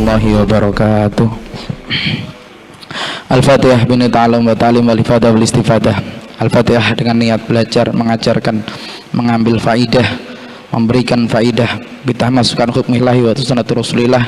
warahmatullahi wabarakatuh. Al-Fatihah bin ta'alum wa ta'lim wal ifadah wal istifadah. Al-Fatihah dengan niat belajar, mengajarkan, mengambil faidah, memberikan faidah, bitamasukkan hukmillahi wa sunnati rasulillah,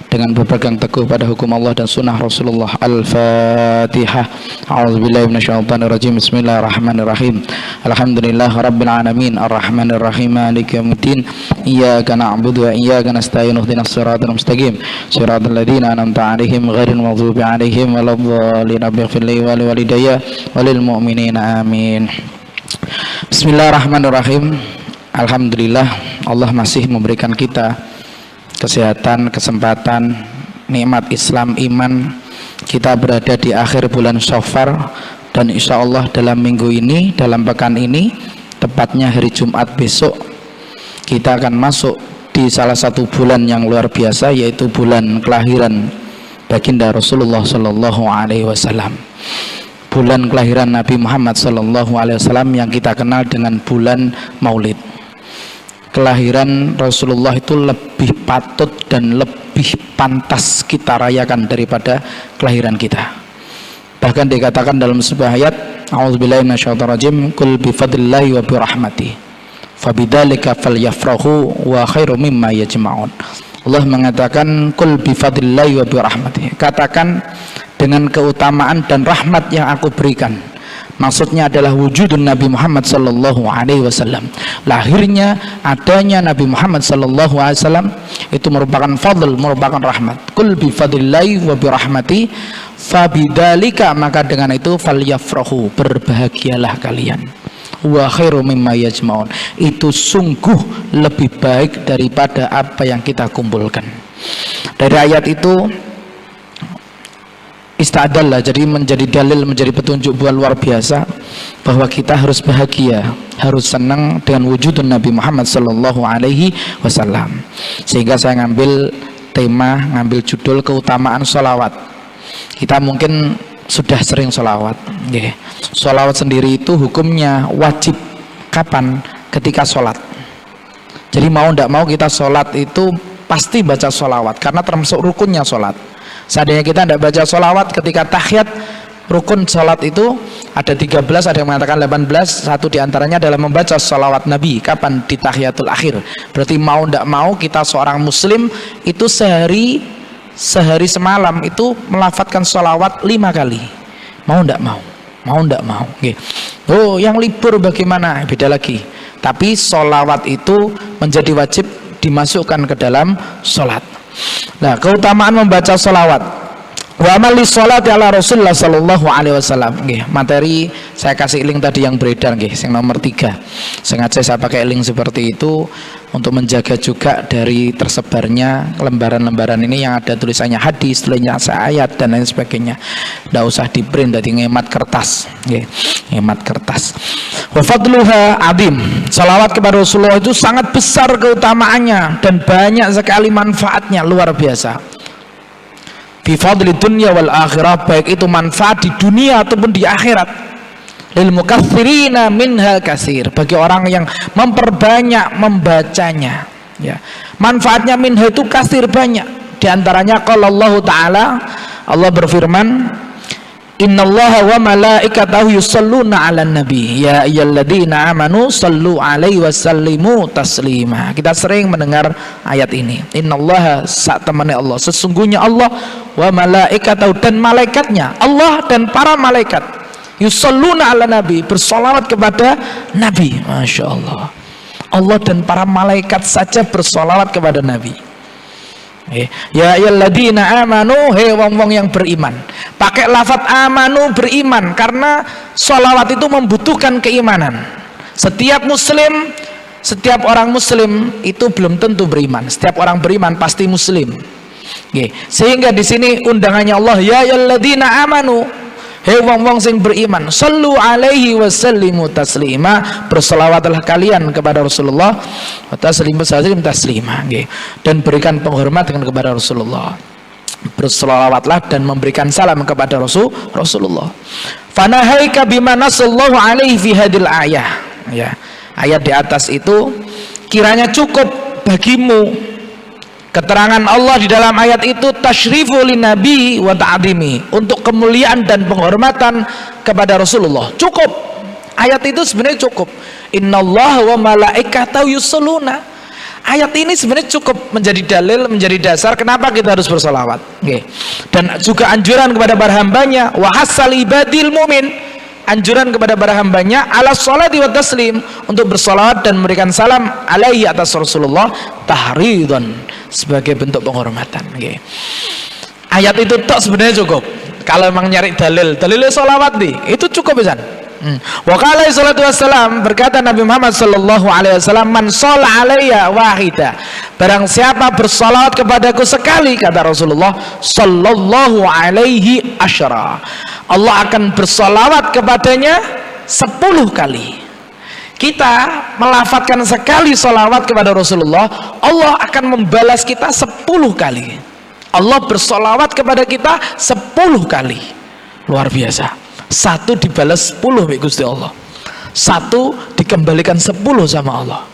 dengan berpegang teguh pada hukum Allah dan sunnah Rasulullah. Al-Fatihah. A'udzubillahi minasyaitonir rajim. Bismillahirrahmanirrahim. Alhamdulillah rabbil alamin arrahmanir rahim maliki yaumiddin. Iyyaka na'budu wa iyyaka nasta'in ihdinas siratal mustaqim siratal ladzina an'amta 'alaihim ghairil maghdubi 'alaihim waladdallin. Ighfir li wa liwalidayya walil mu'minina amin. Bismillahirrahmanirrahim. Alhamdulillah, Allah masih memberikan kita kesehatan, kesempatan, nikmat Islam, iman. Kita berada di akhir bulan Syawal, dan insya Allah dalam minggu ini, dalam pekan ini, tepatnya hari Jumat besok, kita akan masuk di salah satu bulan yang luar biasa, yaitu bulan kelahiran baginda Rasulullah Sallallahu Alaihi Wasallam. Bulan kelahiran Nabi Muhammad Sallallahu Alaihi Wasallam yang kita kenal dengan bulan Maulid. Kelahiran Rasulullah itu lebih patut dan lebih pantas kita rayakan daripada kelahiran kita. Bahkan dikatakan dalam sebuah ayat, a'udzubillahi minasyaitonir rajim, qul bi fadlillahi wa bi rahmatihi fabidzalika falyafrahu wa khairum mimma yajma'un. Allah mengatakan qul bi fadlillahi wa bi rahmatihi, katakan dengan keutamaan dan rahmat yang aku berikan. Maksudnya adalah wujudun Nabi Muhammad sallallahu alaihi wasallam. Lahirnya, adanya Nabi Muhammad sallallahu alaihi wasallam itu merupakan fadl, merupakan rahmat. Qul bi fadlillahi wa bi rahmati fabidzalika, maka dengan itu falyafrahu, berbahagialah kalian. Wa khairu mimma yajma'un, itu sungguh lebih baik daripada apa yang kita kumpulkan. Dari ayat itu istadallah, jadi menjadi dalil, menjadi petunjuk buat luar biasa bahwa kita harus bahagia, harus senang dengan wujudun Nabi Muhammad sallallahu alaihi wasallam. Sehingga saya ngambil tema, ngambil judul keutamaan sholawat. Kita mungkin sudah sering sholawat. Sholawat sendiri itu hukumnya wajib kapan? Ketika sholat. Jadi mau tidak mau kita sholat itu pasti baca sholawat, karena termasuk rukunnya sholat. Seandainya kita tidak baca sholawat ketika tahiyat, rukun sholat itu ada 13, ada yang mengatakan 18. Satu diantaranya adalah membaca sholawat Nabi. Kapan? Di tahiyatul akhir. Berarti mau tidak mau kita seorang muslim itu sehari semalam itu melafadzkan sholawat 5 kali. Mau tidak mau, mau tidak mau. Oh, yang libur bagaimana? Beda lagi. Tapi sholawat itu menjadi wajib dimasukkan ke dalam sholat. Nah, keutamaan membaca sholawat. Wa amali sholati ala Rasulullah sallallahu alaihi wasallam. Materi saya kasih link tadi yang beredar yang nomor 3. Sengaja saya pakai link seperti itu untuk menjaga juga dari tersebarnya lembaran-lembaran ini yang ada tulisannya hadis, tulisannya ayat dan lain sebagainya. Tidak usah di print, jadi ngemat kertas. Ngemat kertas. Wa fadluha azim. Sholawat kepada Rasulullah itu sangat besar keutamaannya dan banyak sekali manfaatnya, luar biasa. Bi fadli dunya wal akhirah, baik itu manfaat di dunia ataupun di akhirat. Lil mukaththirina minha katsir, bagi orang yang memperbanyak membacanya, ya. Manfaatnya minha itu katsir, banyak. Di antaranya qala Allah taala, Allah berfirman, innallaha wa malaikatahu yusholluna 'alan nabi ya ayyuhalladzina amanu shallu 'alaihi wa sallimu taslima. Kita sering mendengar ayat ini. Innallaha, sak temane Allah, sesungguhnya Allah, wa malaikatahu, dan malaikatnya, Allah dan para malaikat, yusholluna 'alan nabi, bersolawat kepada Nabi. Masya Allah, Allah dan para malaikat saja bersolawat kepada Nabi. Ya ayyuhalladzina amanu, hei wong-wong yang beriman. Pakai lafaz amanu, beriman, karena sholawat itu membutuhkan keimanan. Setiap muslim, setiap orang muslim itu belum tentu beriman. Setiap orang beriman pasti muslim. Sehingga di sini undangannya Allah, ya ayyuhalladzina amanu, hei wong-wong sing beriman, sallu alaihi wa sallimu taslima, berselawatlah kalian kepada Rasulullah, wa taslimu taslima, dan berikan penghormatan kepada Rasulullah. Berselawatlah dan memberikan salam kepada Rasulullah. Fanahaika bima nasallahu alaihi fi hadil ayah. Ya, ayat di atas itu kiranya cukup bagimu Keterangan Allah di dalam ayat itu tasyrifu linabi wa ta'dimi, untuk kemuliaan dan penghormatan kepada Rasulullah. Cukup. Ayat itu sebenarnya cukup. Innallaha wa malaikatahu yusholluna. Ayat ini sebenarnya cukup menjadi dalil, menjadi dasar kenapa kita harus bersolawat. Dan juga anjuran kepada para hambanya, wa hassal ibadil mu'min, anjuran kepada para hambanya ala sholati wa taslim, untuk bersolawat dan memberikan salam alaihi atas Rasulullah, tahridhan, sebagai bentuk penghormatan. Ayat itu tok sebenarnya cukup. Kalau memang nyari dalilnya sholawat nih, itu cukup bisa. Wa qala sallallahu wassalam, berkata Nabi Muhammad sallallahu alaihi wasallam, man shalla alayya wahida, barang siapa bersalawat kepadaku sekali, kata Rasulullah, sallallahu alaihi asyara, Allah akan bersalawat kepadanya 10 kali. Kita melafadzkan sekali salawat kepada Rasulullah, Allah akan membalas kita 10 kali. Allah bersalawat kepada kita 10 kali. Luar biasa. 1 dibalas 10 oleh Gusti Allah, 1 dikembalikan 10 sama Allah.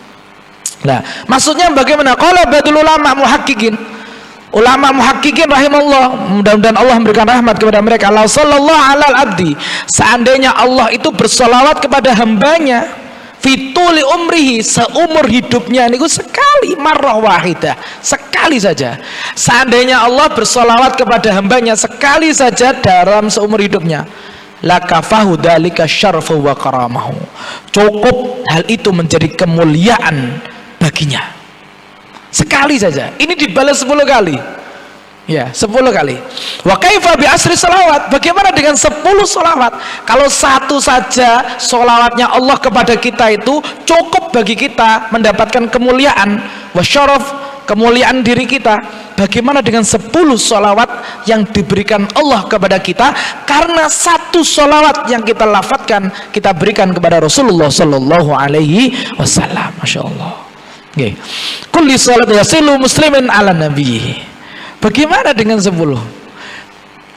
Nah, maksudnya bagaimana? Qala badul ulama muhaqqiqin, ulama muhaqqiqin rahimahullah, mudah-mudahan Allah memberikan rahmat kepada mereka. Allah sallallahu alal abdi, seandainya Allah itu bersolawat kepada hambanya fituli umrihi, seumur hidupnya niku sekali, marrah wahidah, sekali saja. Seandainya Allah bersolawat kepada hambanya sekali saja dalam seumur hidupnya, lakafahu dzalika syarfu wa karamahu, cukup hal itu menjadi kemuliaan baginya. Sekali saja, ini dibalas 10 kali. Ya, 10 kali. Wa kaifa bi asri salawat, bagaimana dengan 10 salawat? Kalau 1 saja salawatnya Allah kepada kita itu cukup bagi kita mendapatkan kemuliaan wa syaraf, kemuliaan diri kita. Bagaimana dengan 10 salawat yang diberikan Allah kepada kita, karena 1 salawat yang kita lafadzkan, kita berikan kepada Rasulullah sallallahu alaihi wasallam. Masya Allah. Kulli salat yasilu muslimin ala nabi. Bagaimana dengan 10?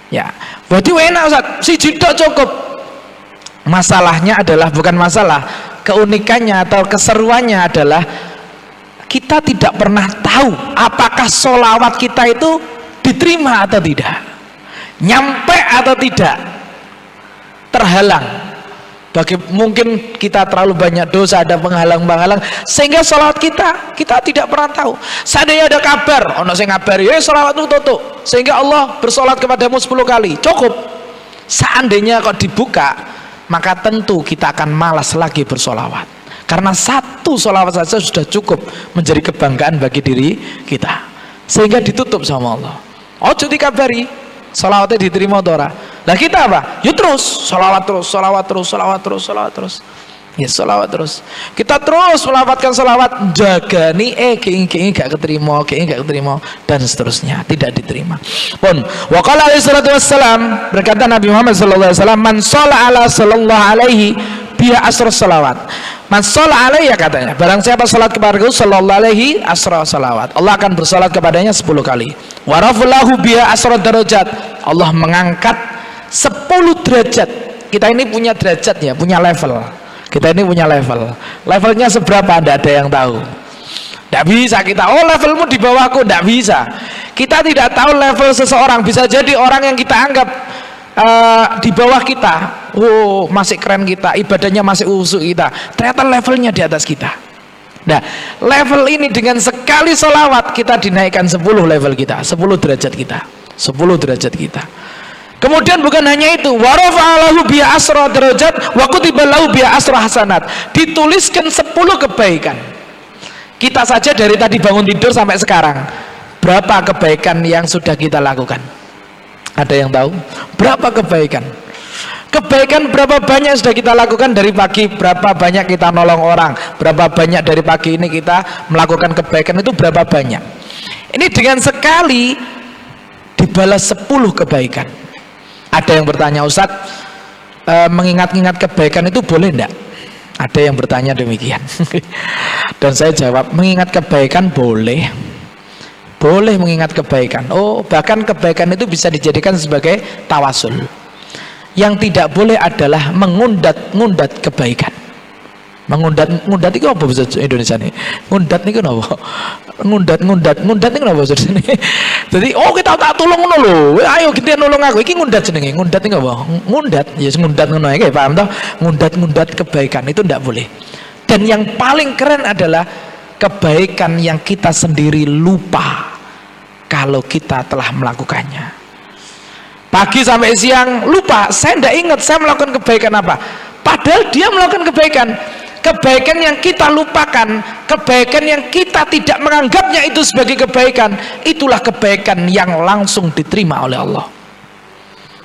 Ya, berarti enak Ustaz, siji tok cukup. Masalahnya adalah, bukan masalah, keunikannya atau keseruannya adalah kita tidak pernah tahu apakah sholawat kita itu diterima atau tidak, nyampe atau tidak, terhalang. Mungkin kita terlalu banyak dosa, ada penghalang-penghalang, sehingga sholawat kita tidak pernah tahu. Seandainya ada kabar, ono sing ngabari, ya sholawat itu tutup, sehingga Allah bersolat kepadamu 10 kali, cukup. Seandainya kok dibuka, maka tentu kita akan malas lagi bersolawat, karena 1 sholawat saja sudah cukup menjadi kebanggaan bagi diri kita, sehingga ditutup sama Allah. Ojo dikabari sholawatnya diterima atau ora. Nah kita apa? Ya terus sholawat terus, sholawat terus, sholawat terus, sholawat terus. Ya sholawat terus. Kita terus melafadzkan sholawat, jaga nih keingi gak keterima, keingi gak keterima, dan seterusnya, tidak diterima. Pun wa qala alaihi salatu wassalam, berkata Nabi Muhammad sallallahu alaihi wasallam, man shalla ala sallallahu alaihi biha asra salawat. Man shalla alaihi, katanya, barang siapa salat kepadaku sallallahu alaihi asra salawat, Allah akan bersalat kepadanya 10 kali. Wa rafulahu biha asra darajat, Allah mengangkat 10 derajat. Kita ini punya derajat ya, punya level. Kita ini punya level. Levelnya seberapa? Tidak ada yang tahu. Tidak bisa kita, oh levelmu di bawahku, tidak bisa. Kita tidak tahu level seseorang. Bisa jadi orang yang kita anggap di bawah kita, oh masih keren kita, ibadahnya masih usuk kita, ternyata levelnya di atas kita. Nah, level ini dengan sekali sholawat kita dinaikkan 10 level kita, 10 derajat kita, 10 derajat kita. Kemudian bukan hanya itu, wa rafa'alahu bi asra derajat wa kutiba lahu bi asra hasanat, dituliskan 10 kebaikan. Kita saja dari tadi bangun tidur sampai sekarang, berapa kebaikan yang sudah kita lakukan? Ada yang tahu? Berapa kebaikan? Kebaikan berapa banyak sudah kita lakukan dari pagi? Berapa banyak kita nolong orang? Berapa banyak dari pagi ini kita melakukan kebaikan, itu berapa banyak? Ini dengan sekali dibalas 10 kebaikan. Ada yang bertanya, Ustaz, mengingat-ingat kebaikan itu boleh enggak? Ada yang bertanya demikian. Dan saya jawab, mengingat kebaikan boleh. Boleh mengingat kebaikan. Oh, bahkan kebaikan itu bisa dijadikan sebagai tawasul. Yang tidak boleh adalah mengundat-ngundat kebaikan. Ngundat itu apa bahasa Indonesia nih? Ngundat itu apa? Ngundat itu apa bahasa Indonesia? Jadi kita tak tolong ngono lho. Ayo kita nolong aku. Iki ngundat jenenge. Ngundat itu apa? Ngundat, ya ngundat ngono ae, paham toh? Ngundat kebaikan itu tidak boleh. Dan yang paling keren adalah kebaikan yang kita sendiri lupa kalau kita telah melakukannya. Pagi sampai siang lupa, saya tidak ingat saya melakukan kebaikan apa. Padahal dia melakukan kebaikan yang kita lupakan, kebaikan yang kita tidak menganggapnya itu sebagai kebaikan. Itulah kebaikan yang langsung diterima oleh Allah.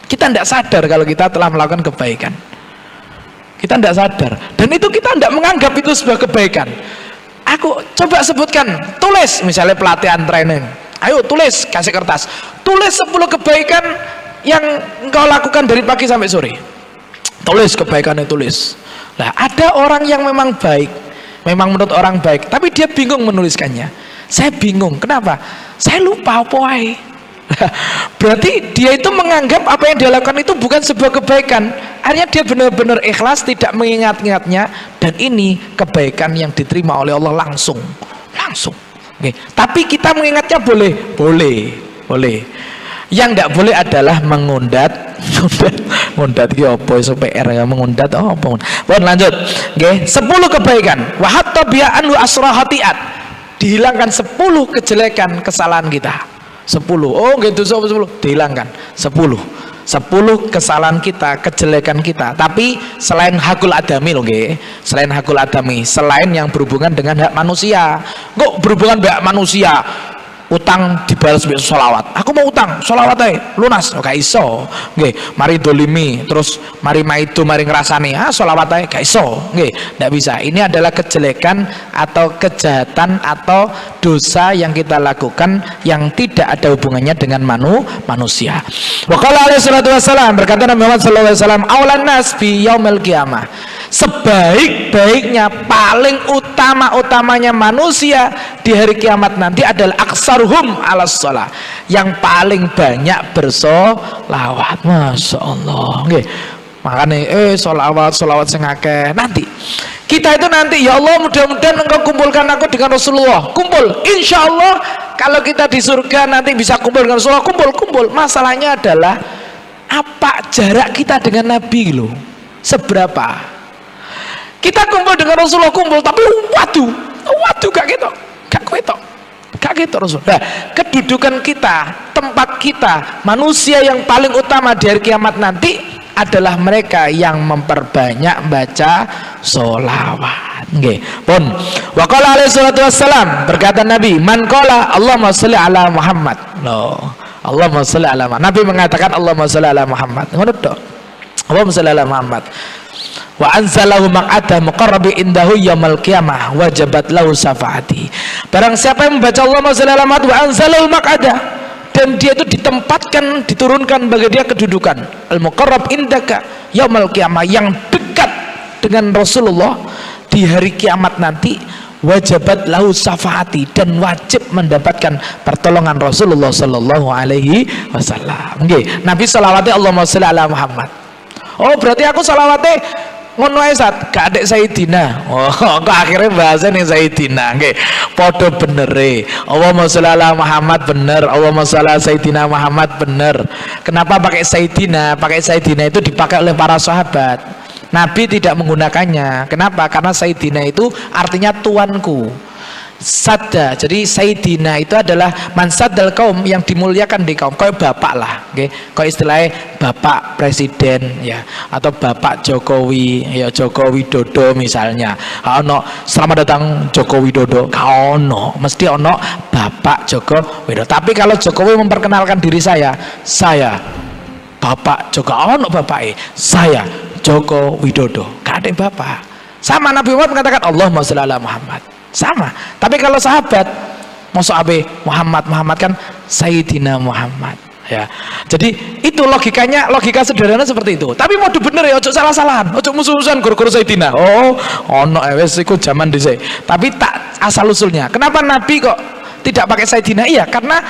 Kita tidak sadar kalau kita telah melakukan kebaikan. Kita tidak sadar, dan itu kita tidak menganggap itu sebuah kebaikan. Aku coba sebutkan, tulis misalnya pelatihan training, ayo tulis, kasih kertas, tulis 10 kebaikan yang engkau lakukan dari pagi sampai sore. Tulis kebaikannya, tulis. Nah, ada orang yang memang baik, memang menurut orang baik, tapi dia bingung menuliskannya. Saya bingung, kenapa? Saya lupa apa wae. Berarti dia itu menganggap apa yang dia lakukan itu bukan sebuah kebaikan. Akhirnya dia benar-benar ikhlas, tidak mengingat-ingatnya, dan ini kebaikan yang diterima oleh Allah langsung. Oke. Tapi kita mengingatnya boleh. Yang tidak boleh adalah mengundat ki apa iso PR ya, mengundat apa. Bon lanjut. Nggih, 10 kebaikan. Wa hatta bi'a anhu asrahatiat. Dihilangkan 10 kejelekan kesalahan kita. 10. Oh nggih, dosa 10 dihilangkan. 10 kesalahan kita, kejelekan kita. Tapi selain hakul adami loh nggih. Selain hakul adami, selain yang berhubungan dengan hak manusia. Kok berhubungan dengan hak manusia? Utang dibalas besok sholawat. Aku mau utang, sholawat aja lunas. Gak iso. Nggih, mari dolimi, terus mari maido, mari ngerasani. Sholawat aja gak iso. Nggih, ndak bisa. Ini adalah kejelekan atau kejahatan atau dosa yang kita lakukan yang tidak ada hubungannya dengan manusia. Wa qala alaihi salatu wassalam, berkata Nabi Muhammad sallallahu alaihi wasallam, aulan nas bi yaumil qiyamah. Sebaik-baiknya, paling utama-utamanya manusia di hari kiamat nanti adalah aksaruhum alas sholat, yang paling banyak bersolawat. Masya Allah. Oke. Makanya solawat sing akeh. Nanti kita itu nanti, ya Allah, mudah-mudahan engkau kumpulkan aku dengan Rasulullah. Kumpul, insya Allah kalau kita di surga nanti bisa kumpul dengan Rasulullah. Kumpul. Masalahnya adalah apa jarak kita dengan Nabi loh, seberapa. Kita kumpul dengan Rasulullah, tapi waduh gak gitu Rasul. Nah, kedudukan kita, tempat kita, manusia yang paling utama di hari kiamat nanti adalah mereka yang memperbanyak baca sholawat. Nggih. Pun wa qala alaihi salatu wassalam, berkata Nabi, man qala Allahumma sholli ala Muhammad. Allahumma sholli ala Muhammad. Nabi mengatakan Allahumma sholli ala Muhammad. Ngono to. Allahumma sholli ala Muhammad. Wa anzalahu maq'ada muqarrabi indahu yaumil qiyamah wajabat lahu syafaati. Barang siapa yang membaca Allahumma sholli ala Muhammad wa anzalahu maq'ada, dan dia itu ditempatkan, diturunkan bagi dia kedudukan al-muqarrab indaka yaumil qiyamah, yang dekat dengan Rasulullah di hari kiamat nanti, wajabat lahu syafaati, dan wajib mendapatkan pertolongan Rasulullah sallallahu alaihi wasallam. Nggih, Nabi selawatnya Allahumma sholli ala Muhammad. Oh, berarti aku selawatnya ngono ae Sat, gak adek Sayyidina. Kok akhirnya bahasa nih Sayyidina. Nggih, padha benere. Allahumma sholli ala Muhammad bener, Allahumma sholli ala Sayyidina Muhammad bener. Kenapa pakai Sayyidina? Pakai Sayyidina itu dipakai oleh para sahabat. Nabi tidak menggunakannya. Kenapa? Karena Sayyidina itu artinya tuanku. Sadda, jadi Sayyidina itu adalah mansadal kaum, yang dimuliakan di kaum, kayak bapak lah, okay? Kayak istilahnya bapak presiden ya, atau bapak Jokowi ya, Joko Widodo misalnya. Ono selamat datang Joko Widodo, ono mesti ono bapak Joko Widodo. Tapi kalau Jokowi memperkenalkan diri saya bapak Joko, ono bapak saya Joko Widodo, gak ada bapak. Sama Nabi Muhammad mengatakan Allahumma sholli ala Muhammad, sama. Tapi kalau sahabat masuk abe Muhammad kan Sayyidina Muhammad ya. Jadi itu logikanya, logika sederhana seperti itu. Tapi mau bener ya, ojo salah-salahan, ojo musuh-musuhan guru-guru Sayyidina. Ono wis iku zaman dhisik. Tapi tak asal usulnya. Kenapa Nabi kok tidak pakai Sayyidina? Iya, karena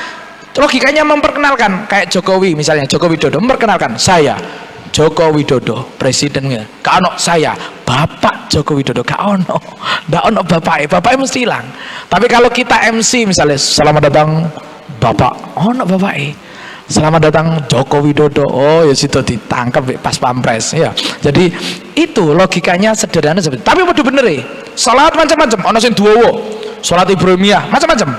logikanya memperkenalkan, kayak Jokowi misalnya, Joko Widodo memperkenalkan saya Joko Widodo presidennya, gak ono saya Bapak Joko Widodo, gak ono, gak ono bapaknya mesti hilang. Tapi kalau kita MC misalnya, selamat datang Bapak, ono bapaknya, selamat datang Joko Widodo, oh ya situ ditangkap pas pampres ya. Jadi itu logikanya sederhana seperti itu. Tapi mau bener salat macam-macam, ono sing duwowo, salat Ibrahimiyah macam-macam.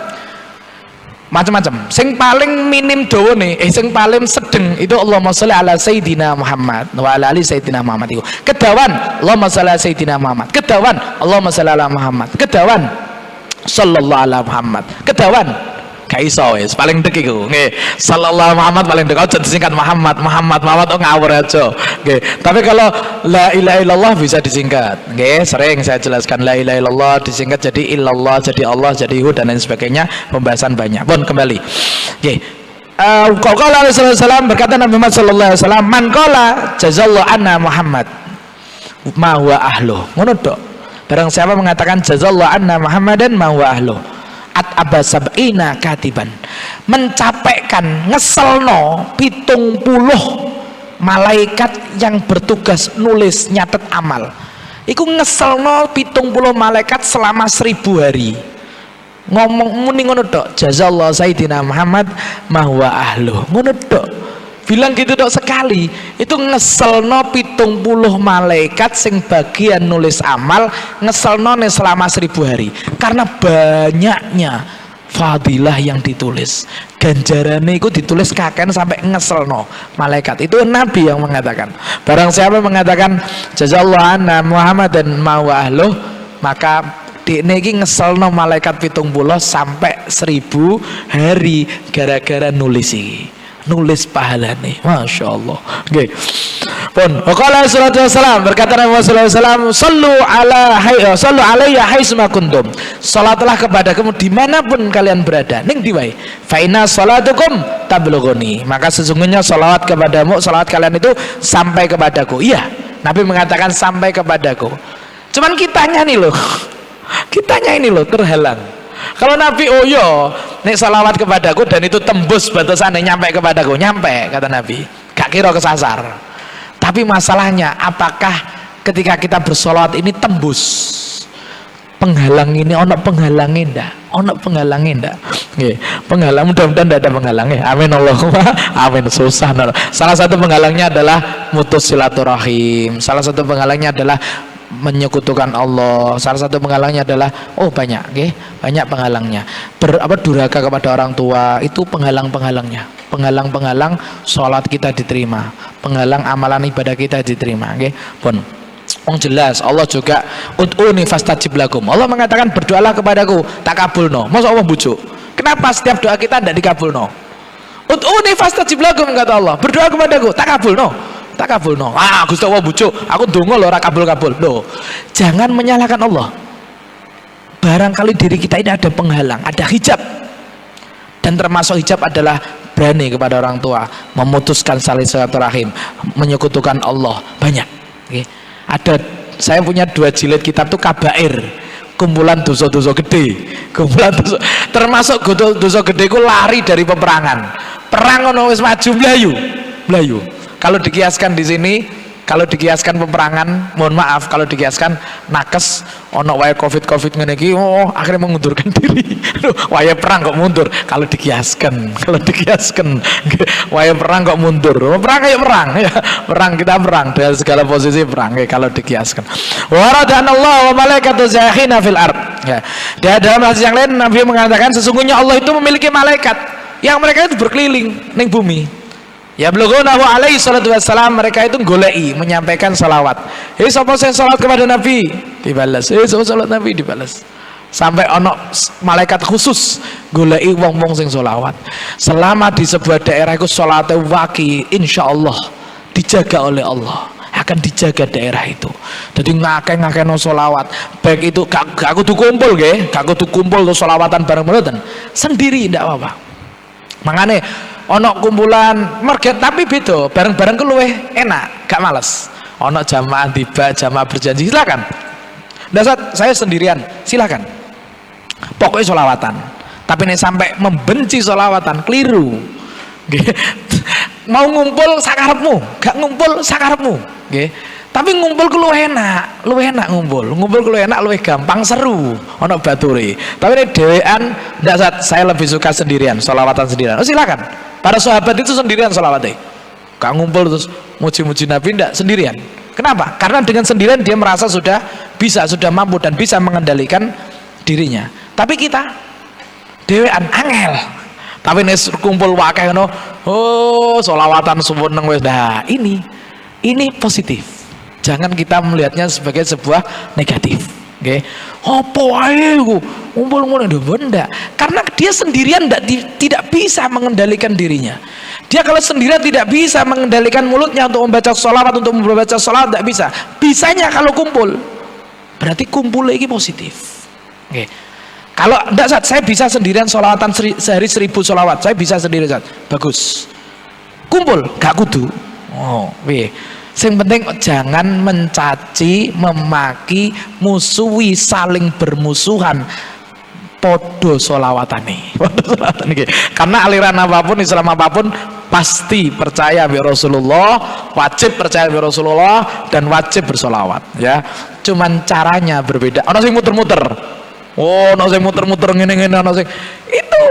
Sing paling minim dawa nih, sing paling sedeng itu Allahumma sholli ala Sayyidina Muhammad wa ala ali Sayyidina Muhammad itu. Kedawan Allahumma sholli ala Sayyidina Muhammad. Kedawan Allahumma sholli ala Muhammad. Kedawan sallallahu ala Muhammad. Kedawan gak iso wis paling dek iku nggih sallallahu Muhammad paling dek aja disingkat Muhammad oh ngawur aja nggih. Tapi kalau la ilaha illallah bisa disingkat nggih, sering saya jelaskan la ilaha illallah disingkat jadi illallah, jadi Allah, jadi Hu dan lain sebagainya, pembahasan banyak. Pun kembali nggih, qala alaihi wasallam, berkata Nabi Muhammad sallallahu alaihi wasallam, man qala jazallahu anna Muhammad ma huwa ahlu, ngono tok. Barang siapa mengatakan jazallahu anna Muhammadan ma huwa ahlu at abasab'ina katiban, mencapaikan ngeselno 70 malaikat yang bertugas nulis nyatet amal. Iku ngeselno 70 malaikat selama 1000 hari. Ngomong muni ngono tok, jazallahu sayyidina Muhammad mahwa ahlu, ngono tok. Bilang gitu dok sekali, itu ngeselno 70 malaikat sing bagian nulis amal, ngeselno nih selama 1000 hari, karena banyaknya fadilah yang ditulis, ganjarannya itu ditulis kaken sampai ngeselno malaikat. Itu Nabi yang mengatakan, barang siapa mengatakan jazallahu anna Muhammad dan mawa ahluh, maka di ini ngeselno malaikat 70 sampai 1000 hari gara-gara nulis pahala nih, masya Allah. Oke. Pun, waqala sallallahu alaihi wasallam, berkata Nabi sallallahu alaihi wasallam, sallu alayya haitsuma kuntum. Salatlah kepadaku dimanapun kalian berada. Ning diwai. Fa inna salatukum tablughuni. Maka sesungguhnya salawat kepadamu, salawat kalian itu sampai kepadaku. Iya, Nabi mengatakan sampai kepadaku. Cuman kitanya nih loh. Kitanya ini loh terhalang. Kalau Nabi nek salawat kepadaku dan itu tembus batasannya nyampe kepadaku, nyampe kata Nabi, gak kira kesasar. Tapi masalahnya apakah ketika kita bersolawat ini tembus penghalang ini, penghalangnya ndak? Penghalang, mudah-mudahan tidak ada penghalangnya. Amin Allahumma amin. Susah. Salah satu penghalangnya adalah mutus silaturahim. Salah satu penghalangnya adalah menyekutukan Allah. Salah satu penghalangnya adalah banyak penghalangnya. Durhaka kepada orang tua, itu penghalang-penghalangnya. Penghalang sholat kita diterima, penghalang amalan ibadah kita diterima. Pun jelas Allah juga ud'uni fastajib lakum. Allah mengatakan berdoalah kepadaku tak kabulno. Masa Allah bujuk? Kenapa setiap doa kita tidak dikabulno? Ud'uni fastajib lakum, kata Allah, berdoa kepadaku tak kabulno. Gusti Allah bujuk, aku ndonga lho ora kabul-kabul. Loh, jangan menyalahkan Allah. Barangkali diri kita ini ada penghalang, ada hijab. Dan termasuk hijab adalah berani kepada orang tua, memutuskan saling silaturahim, menyekutukan Allah. Banyak. Saya punya 2 jilid kitab tuh kabair, kumpulan dosa-dosa gede. Termasuk dosa gede ku lari dari peperangan. Perang ono wis maju mlayu. Kalau dikiaskan di sini, kalau dikiaskan peperangan, mohon maaf, kalau dikiaskan nakes, ono waya covid ngene iki, akhirnya mengundurkan diri. Waya perang kok mundur. Kalau dikiaskan, waya perang kok mundur. Perang kayak perang, ya. Perang kita perang dari segala posisi perang. Kalau dikiaskan. Waradanallahu wa malaikatu zahina fil ard. Ya. Dan dalam hadis yang lain Nabi mengatakan sesungguhnya Allah itu memiliki malaikat yang mereka itu berkeliling ning bumi. Ya belughunahu alaihi salatu wassalam, mereka itu golei menyampaikan salawat. Sapa sing salat kepada Nabi dibalas. Sapa salat Nabi dibalas. Sampai ono malaikat khusus golei wong-wong sing salawat. Selama di sebuah daerah itu salate waki, insyaallah dijaga oleh Allah. Akan dijaga daerah itu. Jadi ngakeh-ngakehno salawat. Baik itu gak kudu kumpul nggih, gak kudu kumpul to salawatan bareng-bareng. Sendiri ndak apa-apa. Makanya ono kumpulan merget tapi beda, bareng-bareng ku luwih enak, gak males. Ono jamaah tiba, jamaah berjanji, silakan. Dasar saya sendirian, silakan. Pokoknya sholawatan. Tapi nih sampai membenci sholawatan, keliru. mau ngumpul sakarepmu, gak ngumpul sakarepmu, nggih. Tapi ngumpul ku luwih enak ngumpul ku luwih enak, luwih gampang, seru, ono bature. Tapi nek dhewean ndak, saya lebih suka sendirian, sholawatan sendirian. Oh silakan. Para sahabat itu sendirian sholawatnya. Gak ngumpul terus muji-muji Nabi, ndak, sendirian. Kenapa? Karena dengan sendirian dia merasa sudah bisa, sudah mampu dan bisa mengendalikan dirinya. Tapi kita dhewean angel. Tapi nek kumpul wakeh ngono, oh sholawatan suwun nang wis. Nah, ini positif. Jangan kita melihatnya sebagai sebuah negatif. Oke, apa ae ku ngumpul ngono benda. Karena dia sendirian tidak bisa mengendalikan dirinya. Dia kalau sendirian tidak bisa mengendalikan mulutnya untuk membaca sholawat, untuk membaca sholawat tidak bisa. Bisanya kalau kumpul. Berarti kumpul lagi positif. Oke. Kalau tidak, saat saya bisa sendirian sholawatan sehari 1000 sholawat, saya bisa sendiri, saat bagus. Kumpul gak kudu. Oh, yang penting jangan mencaci, memaki, musuhi, saling bermusuhan. Podo sholawatani. Karena aliran apapun, Islam apapun, pasti percaya bi Rasulullah, wajib percaya bi Rasulullah, dan wajib bersolawat. Ya, cuman caranya berbeda. Ono sing muter-muter. Oh, ono sing muter-muter ngene-ngene, ono sing itu.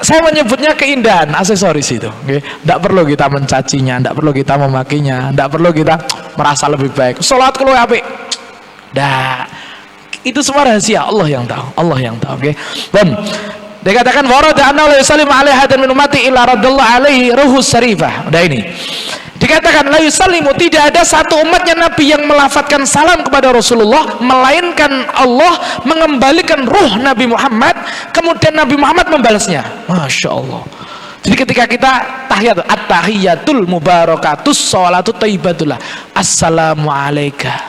Saya menyebutnya keindahan aksesoris itu. Tidak perlu kita mencacinya, tidak perlu kita memakinya, tidak perlu kita merasa lebih baik. Sholat kalau apik, dah, itu semua rahasia, Allah yang tahu, Allah yang tahu. Oke, bon. Dikatakan warada anna la yusallim alaiha dan min ummati illa radallahu alaihi ruhus syarifah. Udah ini. Dikatakan la yusallimu, tidak ada satu umatnya Nabi yang melafatkan salam kepada Rasulullah melainkan Allah mengembalikan ruh Nabi Muhammad, kemudian Nabi Muhammad membalasnya. Masya Allah. Jadi ketika kita tahiyat, at-tahiyatul mubarakatus sholatu thayyibatullah, assalamu alayka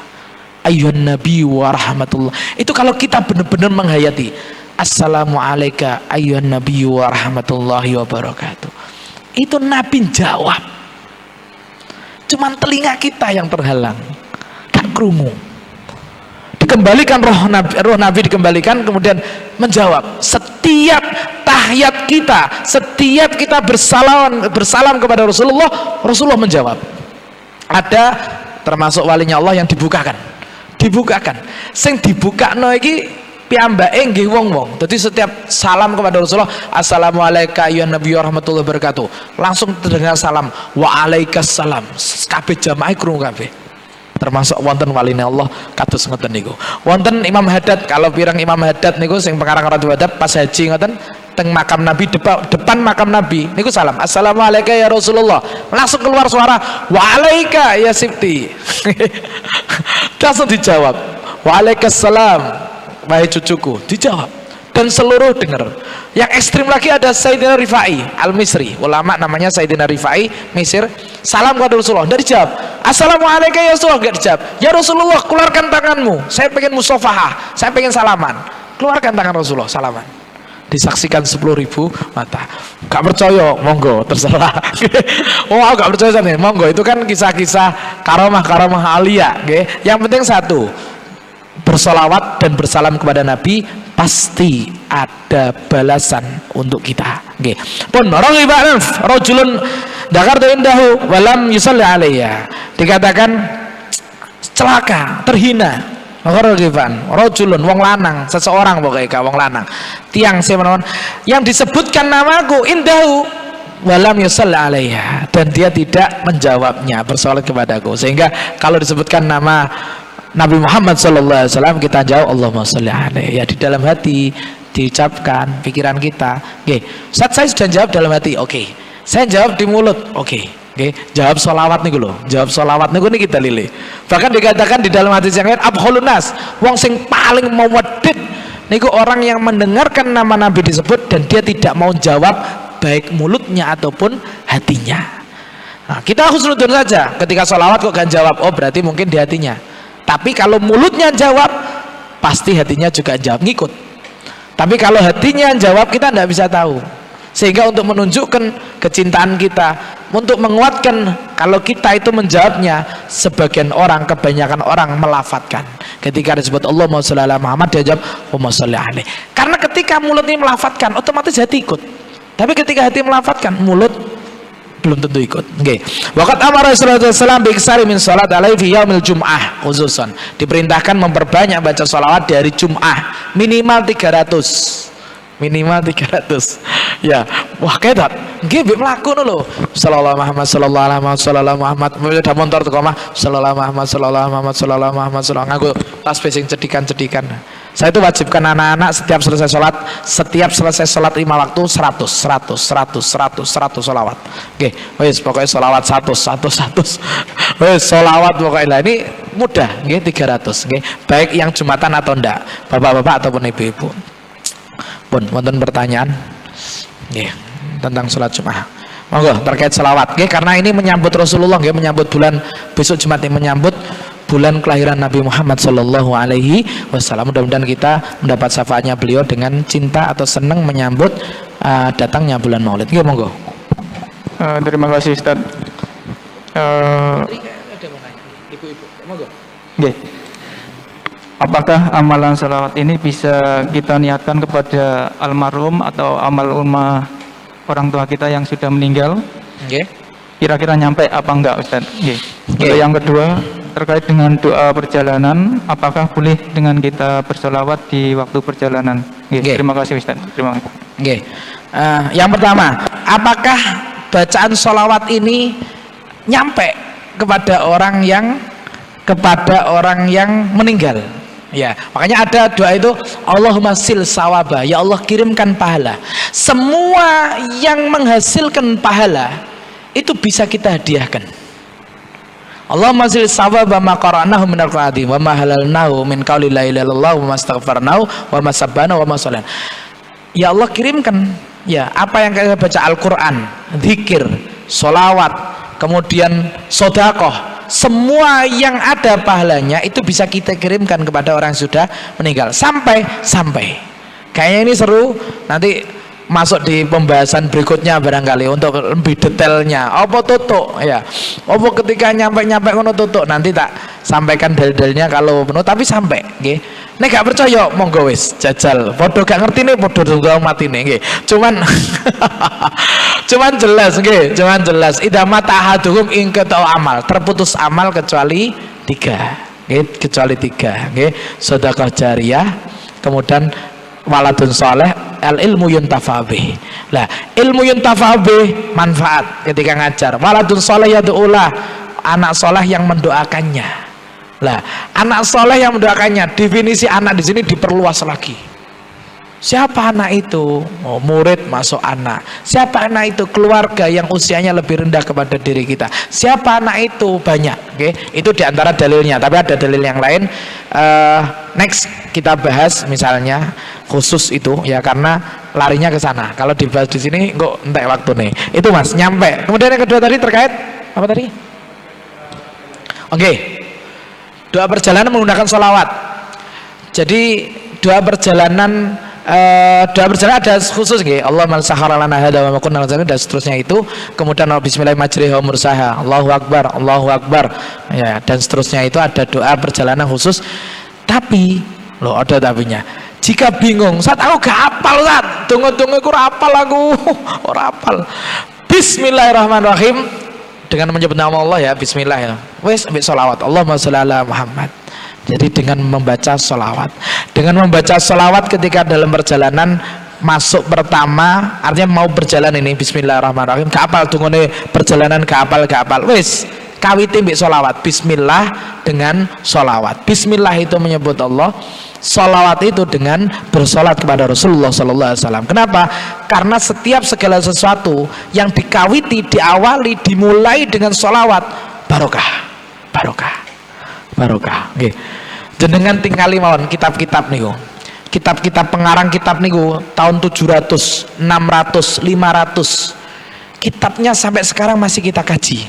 ayyuhan nabi wa rahmatullah. Itu kalau kita benar-benar menghayati assalamu alayka ayyuhan nabi wa rahmatullahi wa barakatuh. Itu Nabi jawab. Cuman telinga kita yang terhalang, tak krungu. Dikembalikan roh Nabi dikembalikan, kemudian menjawab. Setiap tahiyat kita, setiap kita bersalam kepada Rasulullah, Rasulullah menjawab. Ada termasuk walinya Allah yang dibukakan. Sing dibukakno iki piyambake nggih wong-wong. Jadi setiap salam kepada Rasulullah, assalamualaikum ya nabi warahmatullahi wabarakatuh, langsung terdengar salam wa alaikassalam. Kabeh jamaah krungu kabeh. Termasuk wonten waline Allah kados ngoten niku. Wonten Imam Haddad, kalau pirang Imam Haddad niku sing pengarang Ratu Haddad pas haji ngoten teng makam Nabi, depan makam Nabi niku salam assalamualaikum ya Rasulullah, langsung keluar suara wa alaika ya sibti. Langsung dijawab wa alaikassalam wahai cucuku, dijawab dan seluruh dengar. Yang ekstrim lagi ada Sayyidina Rifai Al-Misri, ulama namanya Sayyidina Rifai Mesir, salam kepada Rasulullah, tidak dijawab. Assalamualaikum ya Rasulullah, tidak dijawab. Ya Rasulullah, keluarkan tanganmu, saya pengen musafahah, saya pengen salaman. Keluarkan tangan Rasulullah, salaman. Disaksikan 10.000 mata. Gak percaya, monggo, terserah. Oh, aku gak percaya nih, monggo. Itu kan kisah-kisah karomah alia. Yang penting satu, bersolawat dan bersalam kepada Nabi pasti ada balasan untuk kita. Nggih. Pun raghiban rajulun dakartu indahu walam yusalli alayya. Dikatakan celaka, terhina. Raghiban rajulun, wong lanang, seseorang pokoknya wong lanang. Tiang semenon yang disebutkan namaku indahu walam yusalli alayya, dan dia tidak menjawabnya, bersolat kepadaku. Sehingga kalau disebutkan nama Nabi Muhammad SAW kita jawab Allahumma sholli alaihi, ya di dalam hati diucapkan, pikiran kita. Oke, saat saya sudah jawab dalam hati, oke. Saya jawab di mulut, oke. Jawab sholawat nih loh, jawab sholawat nih kita lili. Bahkan dikatakan di dalam hadis yang lain, abkhulun nas, wong sing paling mewedit niku orang yang mendengarkan nama Nabi disebut dan dia tidak mau jawab baik mulutnya ataupun hatinya. Nah, kita husnudon saja ketika sholawat kok gak jawab, oh berarti mungkin di hatinya. Tapi kalau mulutnya jawab, pasti hatinya juga jawab, ngikut. Tapi kalau hatinya jawab, kita tidak bisa tahu. Sehingga untuk menunjukkan kecintaan kita, untuk menguatkan kalau kita itu menjawabnya, sebagian orang, kebanyakan orang melafatkan. Ketika disebut Allahumma sholli ala Muhammad, dia jawab Allahumma sholli alaihi. Karena ketika mulut ini melafatkan, otomatis hati ikut. Tapi ketika hati melafatkan, mulut belum tentu ikut. Nggih. Waqat amara Rasulullah sallallahu alaihi wasallam min salat alaihi fi yaumil jum'ah khususan. Diperintahkan memperbanyak baca sholawat di hari Jum'ah minimal 300. Minimal 300. Ya, wah kedat. Nggih mbek mlaku lho. Sallallahu Muhammad sallallahu alaihi wasallam sallallahu Muhammad. Udah motor teko mah sallallahu Muhammad sallallahu Muhammad sallallahu Muhammad sallallahu nganggo tasbih sing cedikan-cedikan. Saya itu wajibkan anak-anak setiap selesai sholat 5 waktu 100 sholawat. Oke, wes pokoknya sholawat 100. Wes sholawat pokoknya. Lah ini mudah, nggih 300. Nggih, baik yang Jumatan atau enggak, bapak-bapak ataupun ibu-ibu. Pun wonten pertanyaan? Nggih, tentang sholat Jumat. Monggo terkait sholawat. Nggih, karena ini menyambut Rasulullah, nggih, menyambut bulan besok Jumat ini menyambut bulan kelahiran Nabi Muhammad Sallallahu Alaihi Wasallam. Mudah-mudahan kita mendapat syafaatnya beliau dengan cinta atau senang menyambut datangnya bulan Maulid. Nggih, monggo. Terima kasih Ustaz. Ibu-ibu, monggo. Nggih. Apakah amalan salawat ini bisa kita niatkan kepada almarhum atau amal umma orang tua kita yang sudah meninggal? Nggih. Kira-kira nyampe apa enggak Ustaz? Nggih. Yang kedua, terkait dengan doa perjalanan, apakah boleh dengan kita bersolawat di waktu perjalanan? Nggih. Terima kasih Ustaz. Terima kasih. Nggih. Yang pertama, apakah bacaan sholawat ini nyampe kepada orang yang meninggal? Ya, makanya ada doa itu, Allahumma sil sawaba, ya Allah kirimkan pahala. Semua yang menghasilkan pahala itu bisa kita hadiahkan. Allahumma sil sawaba ma qara'nahu min al-qur'ani wa ma halalnahu min qauli la ilaha illallah wa ma astaghfarnahu wa ma sabbana wa ma salan. Ya Allah kirimkan ya apa yang kita baca Al-Qur'an, zikir, sholawat, kemudian sedekah, semua yang ada pahalanya itu bisa kita kirimkan kepada orang yang sudah meninggal. Sampai kayaknya ini seru, nanti masuk di pembahasan berikutnya barangkali untuk lebih detailnya. Apa tutuk ya? Apa ketika nyampe ngono tutuk, nanti tak sampaikan dalil-dalilnya kalau penuh, tapi sampai nggih. Nek gak percaya monggo wis jajal. Padha gak ngerti nih padha tunggu matine nggih. Cuman jelas nggih, cuman jelas idza mata ahaduhum in qata amal, terputus amal kecuali 3. Nggih, kecuali 3 nggih. Sedekah jariyah, kemudian waladun saleh, al ilmu yuntafa'bih. Lah, ilmu yuntafa'bih manfaat ketika ngajar. Waladun saleh yad'ulah, anak saleh yang mendoakannya. Lah, anak soleh yang mendoakannya, definisi anak di sini diperluas lagi. Siapa anak itu? Oh, murid masuk anak. Siapa anak itu? Keluarga yang usianya lebih rendah kepada diri kita. Siapa anak itu? Banyak. Oke, itu diantara dalilnya. Tapi ada dalil yang lain. Next kita bahas misalnya khusus itu ya, karena larinya ke sana. Kalau dibahas di sini, kok entek waktu nih. Itu mas nyampe. Kemudian yang kedua tadi terkait apa tadi? Oke. Doa perjalanan menggunakan sholawat. Jadi doa perjalanan ada khusus nggih. Allahumma sahhara lana hadza wa ma kunna dan seterusnya itu. Kemudian bismillahirrahmanirrahim majriha wa mursaha. Allahu akbar. Ya, dan seterusnya itu ada doa perjalanan khusus. Tapi loh ada tapinya. Jika bingung, saat aku gak hafal saat donga-donga aku ora hafal aku. Ora hafal. Bismillahirrahmanirrahim. Dengan menyebut nama Allah ya, bismillah ya. Wes ambil sholawat. Allahumma sholli ala Muhammad. Jadi dengan membaca sholawat. Dengan membaca sholawat ketika dalam perjalanan masuk pertama, artinya mau berjalan ini bismillahirrahmanirrahim. Kapal tunggu perjalanan kapal. Wes kawiti mbek sholawat. Bismillah dengan sholawat. Bismillah itu menyebut Allah. Sholawat itu dengan bersolat kepada Rasulullah Sallallahu Alaihi Wasallam. Kenapa? Karena setiap segala sesuatu yang dikawiti, diawali, dimulai dengan sholawat, barokah. Okay. Jenengan tinggali mawon kitab-kitab niku. Kitab-kitab pengarang kitab niku tahun 700, 600, 500. Kitabnya sampai sekarang masih kita kaji.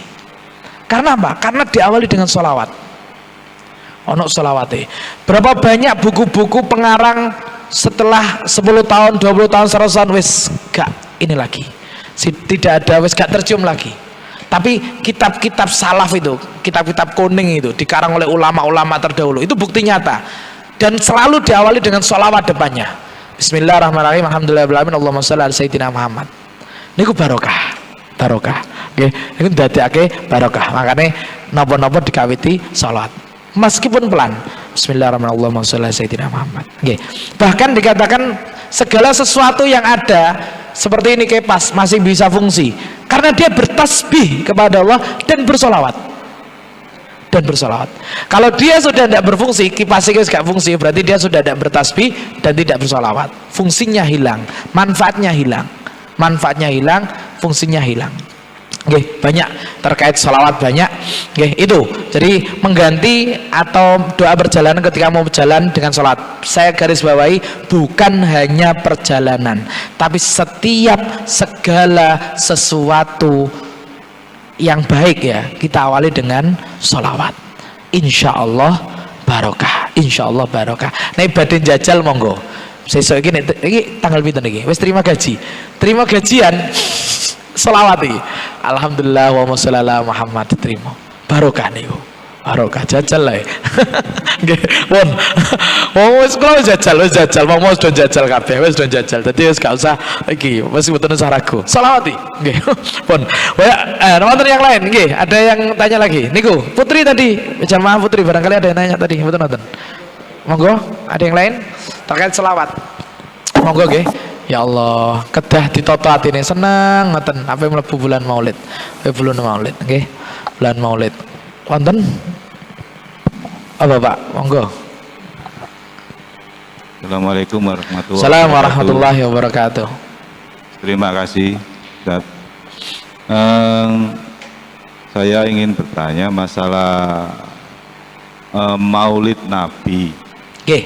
Karena apa? Karena diawali dengan sholawat. Ono sholawate. Berapa banyak buku-buku pengarang setelah 10 tahun, 20 tahun, 100 tahun wis gak ini lagi. Tidak ada, wis gak tercium lagi. Tapi kitab-kitab salaf itu, kitab-kitab kuning itu dikarang oleh ulama-ulama terdahulu. Itu bukti nyata. Dan selalu diawali dengan sholawat depannya. Bismillahirrahmanirrahim. Alhamdulillahirabbil alamin. Allahumma shalli ala sayyidina Muhammad. Niku barokah. Nggih, iku ndadekake barokah. Makane napa-napa dikawiti salat. Meskipun pelan. Bismillahirrahmanirrahim. Shallallahu alaihi wasallam Muhammad. Nggih. Bahkan dikatakan segala sesuatu yang ada seperti ini kepas masih bisa fungsi karena dia bertasbih kepada Allah dan bersolawat. Kalau dia sudah tidak berfungsi, kipas itu tidak fungsi, berarti dia sudah tidak bertasbih dan tidak bersolawat. Fungsinya hilang, manfaatnya hilang, fungsinya hilang. Oke, banyak terkait sholawat banyak. Oke, itu jadi mengganti atau doa perjalanan ketika mau berjalan dengan sholat. Saya garis bawahi bukan hanya perjalanan, tapi setiap segala sesuatu yang baik ya kita awali dengan sholawat. Insya Allah barokah, insya Allah barokah. Nek badhe jajal monggo. Sesuk iki tanggal pinten iki? Wis terima gajian sholawat iki. Alhamdulillah wa sholli ala Muhammad diterima. Barokah niku. Barokah jajal lah. Nggih, pun. Wis kula jajal, mau sudah jajal kabeh, wis sudah jajal. Dadi wis gak usah iki, wis mboten usah ragu. Sholawat iki. Nggih. Pun. Wonten yang lain nggih, ada yang tanya lagi. Niku, Putri tadi, jamaah Putri barangkali ada yang nanya tadi, mboten nonton. Monggo, ada yang lain terkait sholawat. Monggo nggih. Ya Allah, kedah ditoto atine seneng ngoten apa mlebu bulan Maulid. Bulan Maulid nggih. Bulan Maulid. Wonten apa Pak? Monggo. Assalamualaikum warahmatullahi wabarakatuh. Assalamualaikum warahmatullahi wabarakatuh. Terima kasih, Ustaz. Saya ingin bertanya masalah Maulid Nabi. Nggih.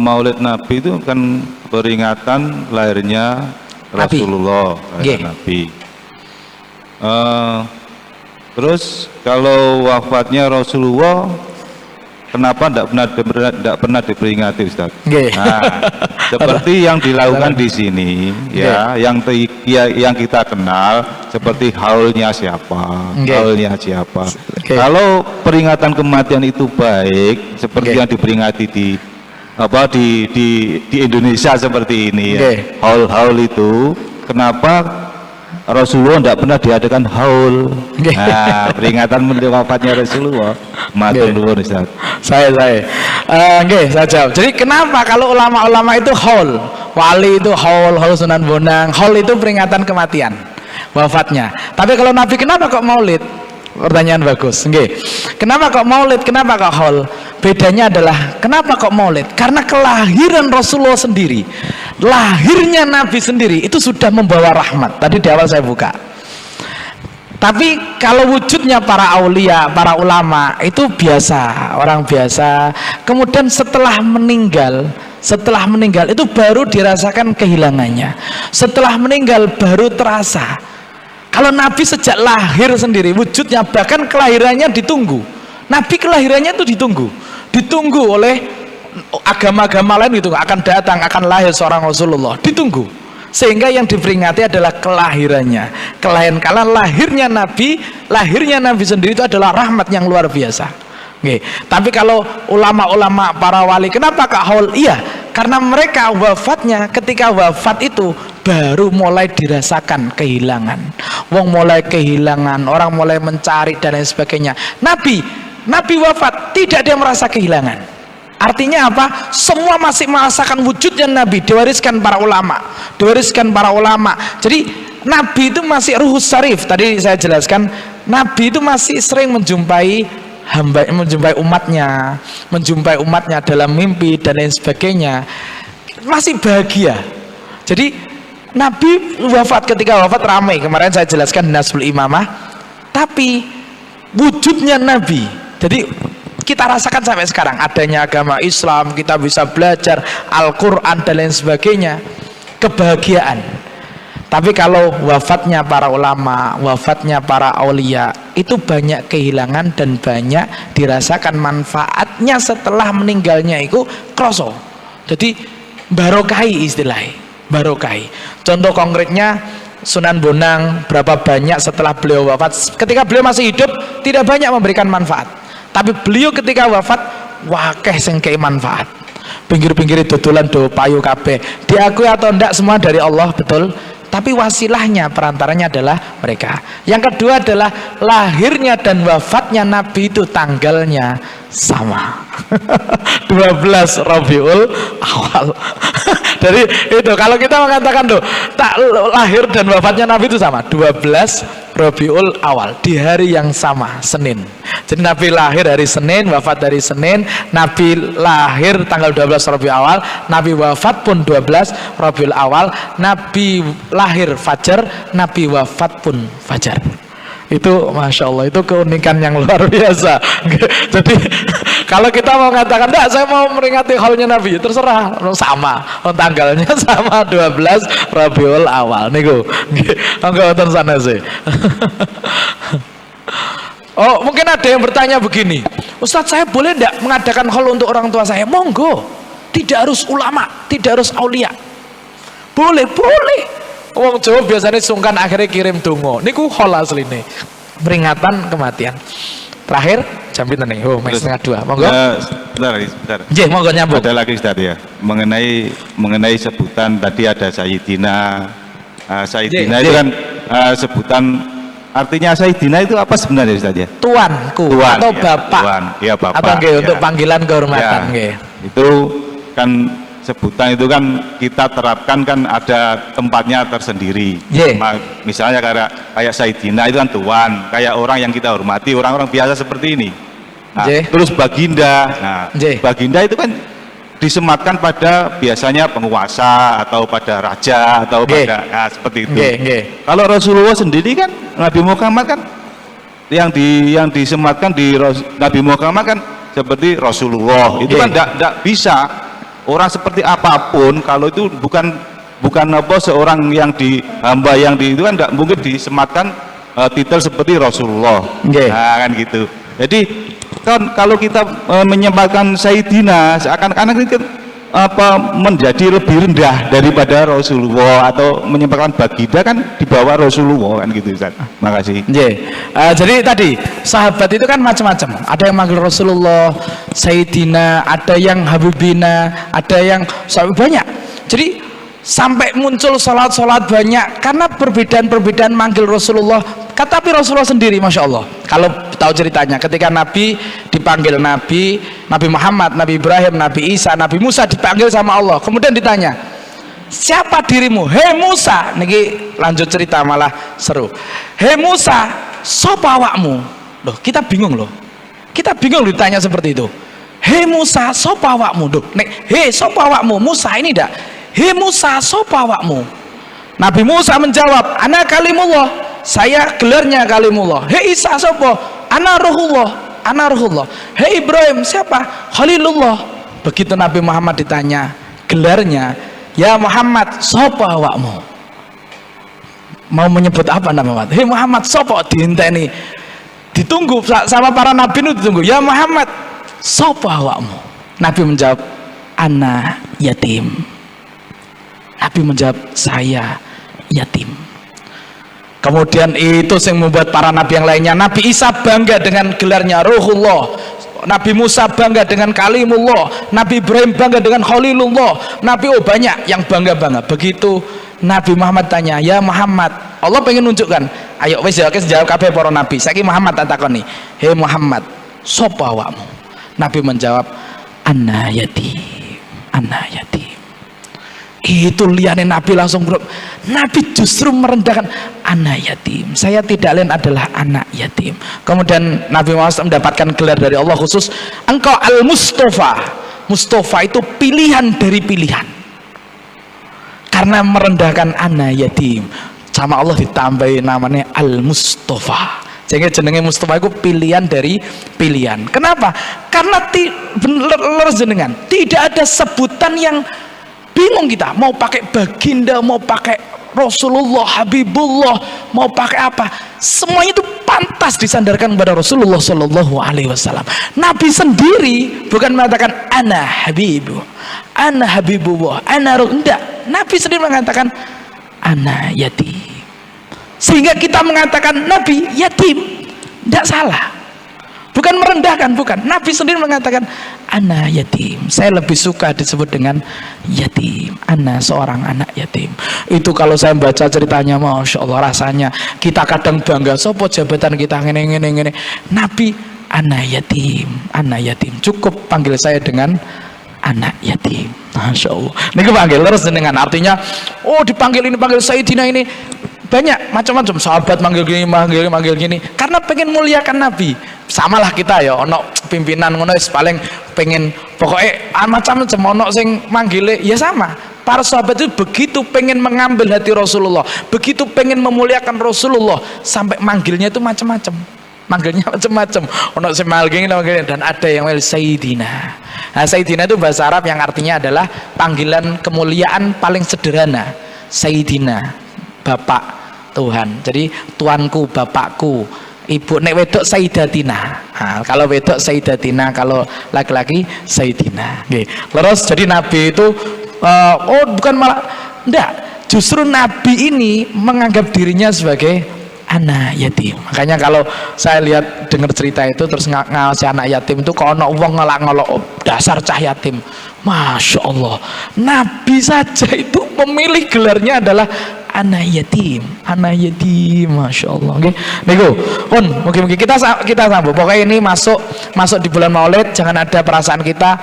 Maulid Nabi itu kan peringatan lahirnya Nabi. Rasulullah, Nggih. Nabi. Terus kalau wafatnya Rasulullah, kenapa tidak pernah diperingati, Ustaz? Nggih. Nah, seperti yang dilakukan di sini, ya, yang kita kenal, seperti haulnya siapa, Nggih. haulnya siapa. Nggih. Kalau peringatan kematian itu baik, seperti Nggih. yang diperingati di Indonesia seperti ini, ya. Nggih. Haul itu, kenapa Rasulullah tidak pernah diadakan haul? Nggih. Nah, peringatan wafatnya Rasulullah. Matur nuwun, Ustaz. Saya nggih, saya jawab. Jadi kenapa kalau ulama-ulama itu haul, wali itu haul Sunan Bonang, haul itu peringatan kematian, wafatnya. Tapi kalau Nabi kenapa kok maulid? Pertanyaan bagus. Nggih. Kenapa kok maulid? Kenapa kok haul? Bedanya adalah kenapa kok maulid? Karena kelahiran Rasulullah sendiri, lahirnya Nabi sendiri itu sudah membawa rahmat. Tadi di awal saya buka. Tapi kalau wujudnya para aulia, para ulama itu biasa, orang biasa. Kemudian setelah meninggal itu baru dirasakan kehilangannya. Setelah meninggal baru terasa. Kalau Nabi sejak lahir sendiri wujudnya, bahkan kelahirannya ditunggu. Nabi kelahirannya itu ditunggu oleh agama-agama lain gitu, akan datang, akan lahir seorang Rasulullah, ditunggu. Sehingga yang diperingati adalah kelahirannya. Karena lahirnya Nabi sendiri itu adalah rahmat yang luar biasa. Oke. Tapi kalau ulama-ulama para wali, kenapa Kak Haul? Iya, karena mereka wafatnya, ketika wafat itu baru mulai dirasakan kehilangan. Wong mulai kehilangan, orang mulai mencari dan lain sebagainya. Nabi wafat tidak dia merasa kehilangan. Artinya apa? Semua masih merasakan wujudnya Nabi, diwariskan para ulama. Jadi Nabi itu masih ruhus syarif. Tadi saya jelaskan, Nabi itu masih sering menjumpai umatnya dalam mimpi dan lain sebagainya. Masih bahagia. Jadi Nabi ketika wafat ramai. Kemarin saya jelaskan Nasbul Imamah. Tapi wujudnya Nabi, jadi kita rasakan sampai sekarang adanya agama Islam, kita bisa belajar Al-Quran dan lain sebagainya, kebahagiaan. Tapi kalau wafatnya para ulama, wafatnya para aulia, itu banyak kehilangan dan banyak dirasakan manfaatnya setelah meninggalnya itu kroso. Jadi barokahi istilahnya, barokahi. Contoh konkretnya Sunan Bonang, berapa banyak setelah beliau wafat, ketika beliau masih hidup tidak banyak memberikan manfaat. Tapi beliau ketika wafat wakeh sing kei manfaat. Pinggir-pinggir dodolan do payu kabeh. Diakui atau ndak semua dari Allah, betul? tapi wasilahnya perantaranya adalah mereka. Yang kedua adalah lahirnya dan wafatnya Nabi itu tanggalnya sama. 12 Rabiul Awal. Dari itu kalau kita mengatakan loh, lahir dan wafatnya Nabi itu sama, 12 Rabiul Awal, di hari yang sama, Senin. Jadi Nabi lahir hari Senin, wafat dari Senin. Nabi lahir tanggal 12 Rabiul Awal, Nabi wafat pun 12 Rabiul Awal. Nabi lahir Fajar, Nabi wafat pun Fajar. Itu Masya Allah, itu keunikan yang luar biasa. Jadi kalau kita mau katakan, enggak, saya mau meringati haulnya Nabi, terserah, sama, tanggalnya sama, 12 Rabiul Awal niku. Enggak wonten sana sih. Oh, mungkin ada yang bertanya begini, Ustadz, saya boleh enggak mengadakan haul untuk orang tua saya? Monggo, tidak harus ulama, tidak harus aulia. Boleh. Wong Jawa biasanya sungkan akhirnya kirim donga. Niku haul asline. Peringatan kematian. Terakhir jam pinten nih? Oh, setengah 2. Monggo. Sebentar. Nggih, monggo nyambung. Ada lagi Ustaz ya. Mengenai sebutan tadi ada Sayyidina. Sayyidina itu kan sebutan, artinya Sayyidina itu apa sebenarnya Ustaz ya? Tuanku Tuan, atau ya, bapak. Tuan. Ya, bapak. Atau nggih, ya. untuk panggilan kehormatan nggih. Itu kan sebutan itu kan kita terapkan kan ada tempatnya tersendiri. Yeah. Misalnya kayak Sayyidina itu kan tuan, kayak orang yang kita hormati, orang-orang biasa seperti ini. Nah, terus Baginda. Nah, Baginda itu kan disematkan pada biasanya penguasa atau pada raja atau pada seperti itu. Kalau Rasulullah sendiri kan, Nabi Muhammad kan yang disematkan di Nabi Muhammad kan seperti Rasulullah. Itu kan tidak bisa. Orang seperti apapun kalau itu bukan apa seorang yang hamba yang itu kan tidak mungkin disematkan titel seperti Rasulullah. Nah, kan gitu. Jadi kan kalau kita menyematkan Sayyidina seakan-akan itu menjadi lebih rendah daripada Rasulullah, atau menyebabkan Baginda kan di bawah Rasulullah, kan gitu Ustaz. Makasih. Jadi tadi sahabat itu kan macam-macam. Ada yang manggil Rasulullah Sayyidina, ada yang Habibina, ada yang banyak. Jadi sampai muncul sholat banyak karena perbedaan manggil Rasulullah. Tapi Rasulullah sendiri, Masya Allah, kalau tahu ceritanya, ketika Nabi dipanggil Nabi Muhammad, Nabi Ibrahim, Nabi Isa, Nabi Musa dipanggil sama Allah, kemudian ditanya, siapa dirimu? Hei Musa, niki lanjut cerita malah seru. Hei Musa, sapa awakmu? Loh, kita bingung ditanya seperti itu. Hei Musa, sapa awakmu? Loh, hei sapa awakmu? Musa ini ndak? Hei Musa, sapa awakmu? Nabi Musa menjawab, ana kalimullah, saya gelarnya kalimullah. Hei Isa, sapa? Ana ruhullah. Hei Ibrahim, siapa? Khalilullah. Begitu Nabi Muhammad ditanya gelarnya, ya Muhammad, sapa awakmu? Mau menyebut apa Nabi Muhammad? Hei Muhammad, sapa? Diinteni, ditunggu sama para nabi itu, ditunggu. Ya Muhammad, sapa awakmu? Nabi menjawab, ana yatim. Nabi menjawab, saya yatim. Kemudian itu yang membuat para nabi yang lainnya. Nabi Isa bangga dengan gelarnya Ruhullah, Nabi Musa bangga dengan Kalimullah, Nabi Ibrahim bangga dengan Khalilullah, banyak yang bangga-bangga. Begitu Nabi Muhammad tanya, ya Muhammad, Allah pengen nunjukkan, ayo wis jawab kabeh para nabi. Saiki Muhammad tak takoni, hei Muhammad, sapa awakmu? Nabi menjawab, ana yatim. Itu liane Nabi langsung Nabi justru merendahkan, anak yatim, saya tidak lain adalah anak yatim. Kemudian Nabi Muhammad mendapatkan gelar dari Allah khusus, engkau al-Mustafa. Mustafa itu pilihan dari pilihan, karena merendahkan anak yatim, sama Allah ditambahi namanya al-Mustafa. Jadi jenenge Mustafa itu pilihan dari pilihan. Kenapa? Karena jenengan tidak ada sebutan yang bingung kita, mau pakai Baginda, mau pakai Rasulullah, Habibullah, mau pakai apa, semuanya itu pantas disandarkan kepada Rasulullah Shallallahu Alaihi Wasallam. Nabi sendiri bukan mengatakan ana habibu, ana habibullah, ana enggak. Nabi sendiri mengatakan ana yatim. Sehingga kita mengatakan Nabi yatim, tidak salah. Bukan merendahkan, bukan. Nabi sendiri mengatakan, ana yatim. Saya lebih suka disebut dengan yatim. Ana seorang anak yatim. Itu kalau saya baca ceritanya, Masya Allah, rasanya kita kadang bangga, sopo jabatan kita ngene. Nabi, ana yatim, ana yatim. Cukup panggil saya dengan anak yatim. Masya Allah. Ini panggil terus dengan artinya, oh dipanggil ini, panggil Sayyidina ini. Banyak macam-macam sahabat manggil gini karena pengen muliakan Nabi. Samalah kita ya, ono pimpinan ngono paling pengen pokoknya macam-macam, ono sing manggile ya sama. Para sahabat itu begitu pengen mengambil hati Rasulullah, begitu pengen memuliakan Rasulullah, sampai manggilnya itu macam-macam. Manggilnya macam-macam. Ono sing manggil dan ada yang manggil Sayyidina. Nah, Sayyidina itu bahasa Arab yang artinya adalah panggilan kemuliaan paling sederhana. Sayyidina, Bapak Tuhan. Jadi tuanku, bapakku. Ibu nek wedok Sayyidatina. Nah, kalau wedok Sayyidatina, kalau laki-laki Sayyidina. Nggih. Terus jadi Nabi itu bukan malah enggak, justru Nabi ini menganggap dirinya sebagai anak yatim. Makanya kalau saya lihat dengar cerita itu terus ngawasi anak yatim itu kok ono wong ngelak-ngelok dasar cah yatim. Masya Allah, Nabi saja itu memilih gelarnya adalah anak yatim, Masya Allah. Oke, niku pun mungkin kita sambung. Pokoknya ini masuk di bulan Maulid, jangan ada perasaan kita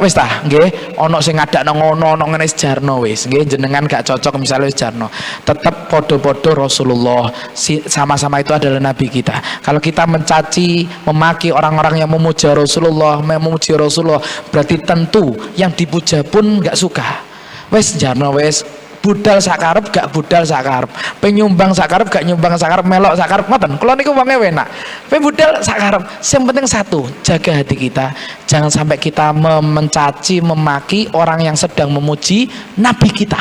wis tah nggih ana sing ngadakno ngono ana ngene sejarno wis nggih jenengan gak cocok misalnya sejarno, tetap podo-podo Rasulullah, sama-sama itu adalah nabi kita. Kalau kita mencaci memaki orang-orang yang memuja Rasulullah, berarti tentu yang dipuja pun gak suka. Wis sejarno wis budal sakarep gak budal sakarep, penyumbang sakarep gak nyumbang sakarep, melok sakarep ngoten. Kula niku wonge enak. Budal sakarep, yang penting satu, jaga hati kita. Jangan sampai kita mencaci, memaki orang yang sedang memuji nabi kita.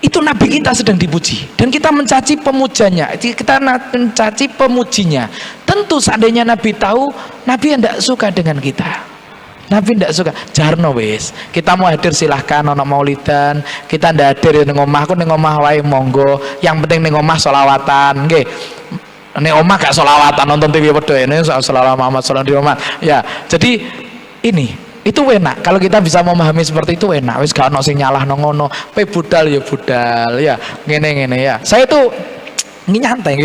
Itu nabi kita sedang dipuji dan kita mencaci pemujanya, kita mencaci pemujinya. Tentu seandainya nabi tahu, nabi tidak suka dengan kita. Nabi tidak suka. Jarno wis. Kita mau hadir silahkan, ono maulidan. Kita ndak hadir ning omah, aku ning omah wae monggo. Yang penting ning omah sholawatan, nggih. Ning omah gak sholawatan, nonton TV padha ini sholawat Muhammad sallallahu alaihi wasallam. Ya, jadi ini itu enak. Kalau kita bisa memahami seperti itu enak. Wis gak ono sing nyalahno ngono. Pe budal ya budal, ya. Ngene-ngene ya. Saya itu nyantai.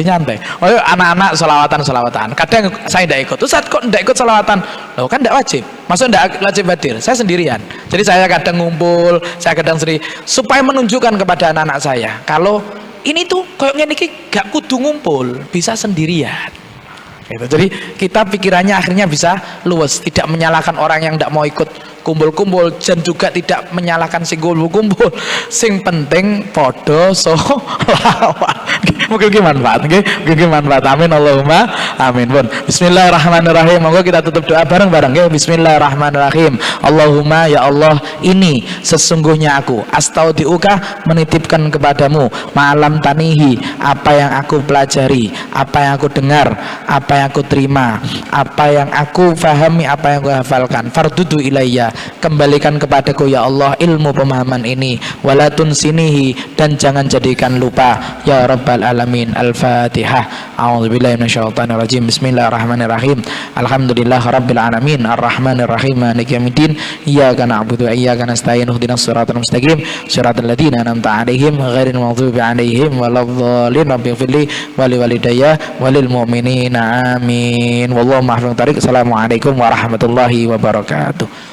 Oh, anak-anak selawatan. Kadang saya tidak ikut. Terus saat kok tidak ikut selawatan? Loh kan tidak wajib. Maksudnya tidak wajib hadir. Saya sendirian. Jadi saya kadang ngumpul, saya kadang sendiri supaya menunjukkan kepada anak-anak saya kalau ini tuh kayak gini gak kudu ngumpul, bisa sendirian. Gitu. Jadi kita pikirannya akhirnya bisa luas, tidak menyalahkan orang yang tidak mau ikut kumpul-kumpul dan juga tidak menyalahkan sing kumpul-kumpul. Sing penting podo sholawat. Mungkin manfaat, mungkin manfaat. Amin Allahumma amin. Pun. Bismillahirrahmanirrahim. Monggo kita tutup doa bareng-bareng ya. Bismillahirrahmanirrahim. Allahumma ya Allah, ini sesungguhnya aku astaudiuka menitipkan kepadamu ma'alam tanihi, apa yang aku pelajari, apa yang aku dengar, apa yang aku terima, apa yang aku fahami, apa yang aku hafalkan. Fardudu ilayya, kembalikan kepadaku ya Allah ilmu pemahaman ini, walatun sinihi, dan jangan jadikan lupa ya Rabbal alamin. Al-Fatihah. A'udzubillahi minasyaitonir rajim. Bismillahirrahmanirrahim. Alhamdulillah rabbil alamin arrahmanir rahim maliki yaumiddin. Iyyaka na'budu wa iyyaka nasta'in. Ihdinas siratal mustaqim siratal ladzina an'amta 'alaihim ghairil maghdubi 'alaihim waladdallin. Rabbighfirli wa liwalidayya walil mu'minina amin. Wallahu muwaffiq. Assalamualaikum warahmatullahi wabarakatuh.